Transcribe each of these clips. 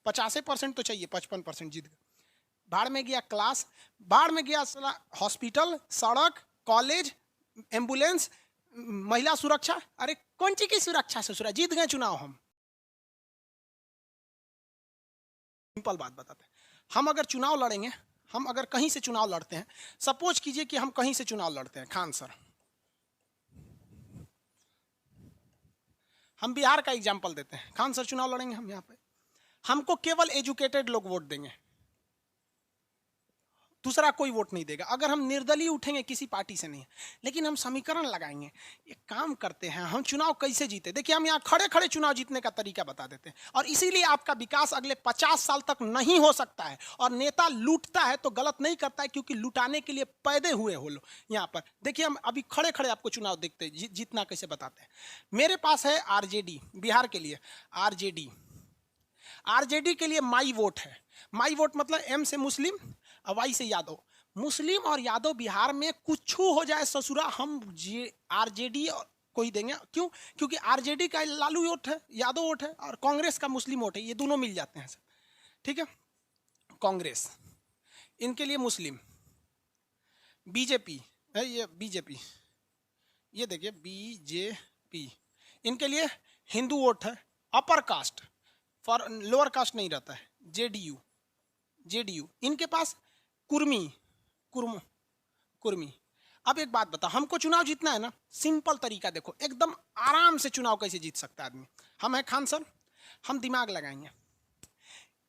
85% तो चाहिए, 55% जीत गए। बाढ़ में गया क्लास, बाढ़ में गया हॉस्पिटल, सड़क, कॉलेज, एम्बुलेंस, महिला सुरक्षा। अरे कौन चीज की सुरक्षा ससुरा, जीत गए चुनाव हम। सिंपल बात बताते हैं, हम अगर चुनाव लड़ेंगे, हम अगर कहीं से चुनाव लड़ते हैं, सपोज कीजिए कि हम कहीं से चुनाव लड़ते हैं, खान सर, हम बिहार का एग्जाम्पल देते हैं, खान सर चुनाव लड़ेंगे हम यहाँ पे, हमको केवल एजुकेटेड लोग वोट देंगे, दूसरा कोई वोट नहीं देगा। अगर हम निर्दलीय उठेंगे, किसी पार्टी से नहीं, लेकिन हम समीकरण लगाएंगे। एक काम करते हैं, हम चुनाव कैसे जीते, देखिए हम यहाँ खड़े खड़े चुनाव जीतने का तरीका बता देते हैं। और इसीलिए आपका विकास अगले 50 साल तक नहीं हो सकता है। और नेता लूटता है तो गलत नहीं करता है, क्योंकि लुटाने के लिए पैदे हुए हो लो। यहाँ पर देखिए, हम अभी खड़े खड़े आपको चुनाव देखते हैं, जीतना कैसे बताते हैं। मेरे पास है आरजेडी, बिहार के लिए आरजेडी, आरजेडी के लिए माई वोट है। माई वोट मतलब एम से मुस्लिम, वाई से यादव। मुस्लिम और यादव बिहार में कुछ हो जाए ससुरा, हम आरजेडी को ही देंगे। क्यों? क्योंकि आरजेडी का लालू वोट है, यादव वोट है, और कांग्रेस का मुस्लिम वोट है, ये दोनों मिल जाते हैं सर। ठीक है, कांग्रेस इनके लिए मुस्लिम, बीजेपी है, ये बीजेपी, ये देखिए बीजेपी, इनके लिए हिंदू वोट है। Upper caste, for lower caste नहीं रहता है, जेडीयू, जेडीयू इनके पास कुर्मी, कुर्मी। अब एक बात बता, हमको चुनाव जीतना है ना, सिंपल तरीका देखो, एकदम आराम से चुनाव कैसे जीत सकता है आदमी। हम है खान सर, हम दिमाग लगाएंगे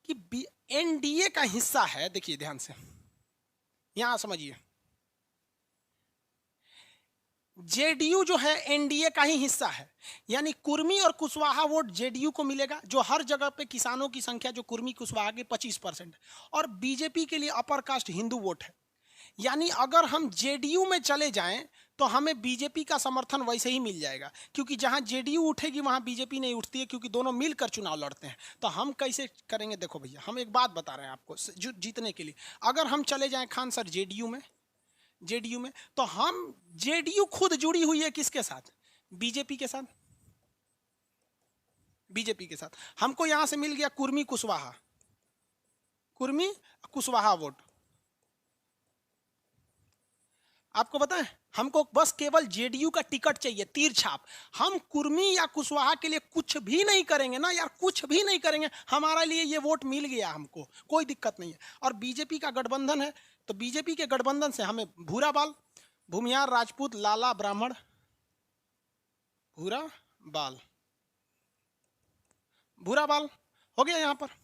कि एनडीए का हिस्सा है। देखिए ध्यान से, यहां समझिए, जेडीयू जो है एनडीए का ही हिस्सा है, यानी कुर्मी और कुशवाहा वोट जेडीयू को मिलेगा, जो हर जगह पे किसानों की संख्या जो कुर्मी कुशवाहा के 25%, और बीजेपी के लिए अपर कास्ट हिंदू वोट है। यानी अगर हम जेडीयू में चले जाएं तो हमें बीजेपी का समर्थन वैसे ही मिल जाएगा, क्योंकि जहां जेडीयू उठेगी वहां बीजेपी नहीं उठती है, क्योंकि दोनों मिलकर चुनाव लड़ते हैं। तो हम कैसे करेंगे, देखो भैया, हम एक बात बता रहे हैं आपको जीतने के लिए। अगर हम चले जाएं खान सर जेडीयू में, तो हम, जेडीयू खुद जुड़ी हुई है किसके साथ, बीजेपी के साथ, बीजेपी के साथ। हमको यहां से मिल गया कुर्मी कुशवाहा, कुर्मी कुशवाहा वोट। आपको बताएं, हमको बस केवल जेडीयू का टिकट चाहिए, तीर छाप। हम कुर्मी या कुशवाहा के लिए कुछ भी नहीं करेंगे ना यार, कुछ भी नहीं करेंगे, हमारे लिए ये वोट मिल गया, हमको कोई दिक्कत नहीं है। और बीजेपी का गठबंधन है, तो बीजेपी के गठबंधन से हमें भूरा बाल, भूमियार, राजपूत, लाला, ब्राह्मण, भूरा बाल, भूरा बाल हो गया। यहां पर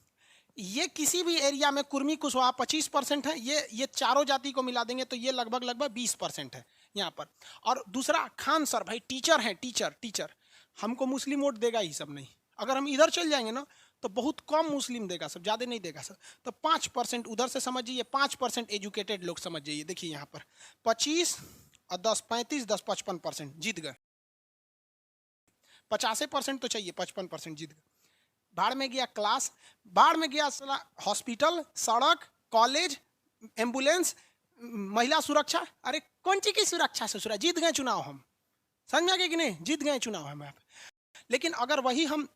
ये किसी भी एरिया में कुर्मी कुशवाहा 25% है, ये चारों जाति को मिला देंगे तो ये लगभग 20% है यहाँ पर। और दूसरा खान सर भाई टीचर है, टीचर हमको मुस्लिम वोट देगा ही सब नहीं। अगर हम इधर चल जाएंगे ना तो बहुत कम मुस्लिम देगा सब, ज़्यादा नहीं देगा सर। तो 5% उधर से समझ जाइए, 5% एजुकेटेड लोग समझ जाइए। देखिए यहाँ पर 25 और 10 35, 10 55% जीत गए। 85% तो चाहिए, 55% जीत गए। बाढ़ में गया क्लास, बाढ़ में गया हॉस्पिटल, सड़क, कॉलेज, एम्बुलेंस, महिला सुरक्षा। अरे कौन चीज की सुरक्षा ससुरा, जीत गए चुनाव हम, समझ में आ गया कि नहीं, जीत गए चुनाव हम। लेकिन अगर वही हम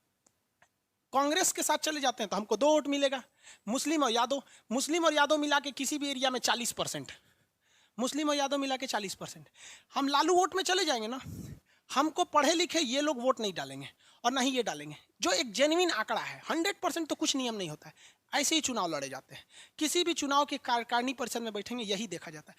कांग्रेस के साथ चले जाते हैं तो हमको 2 वोट मिलेगा, मुस्लिम और यादव। मुस्लिम और यादव मिला के किसी भी एरिया में 40%, मुस्लिम और यादव मिला के 40%। हम लालू वोट में चले जाएंगे ना, हमको पढ़े लिखे ये लोग वोट नहीं डालेंगे और ना ही ये डालेंगे, जो एक जेन्युइन आंकड़ा है। 100% तो कुछ नियम नहीं होता है, ऐसे ही चुनाव लड़े जाते हैं। किसी भी चुनाव के कार्यकारिणी परिषद में बैठेंगे, यही देखा जाता है।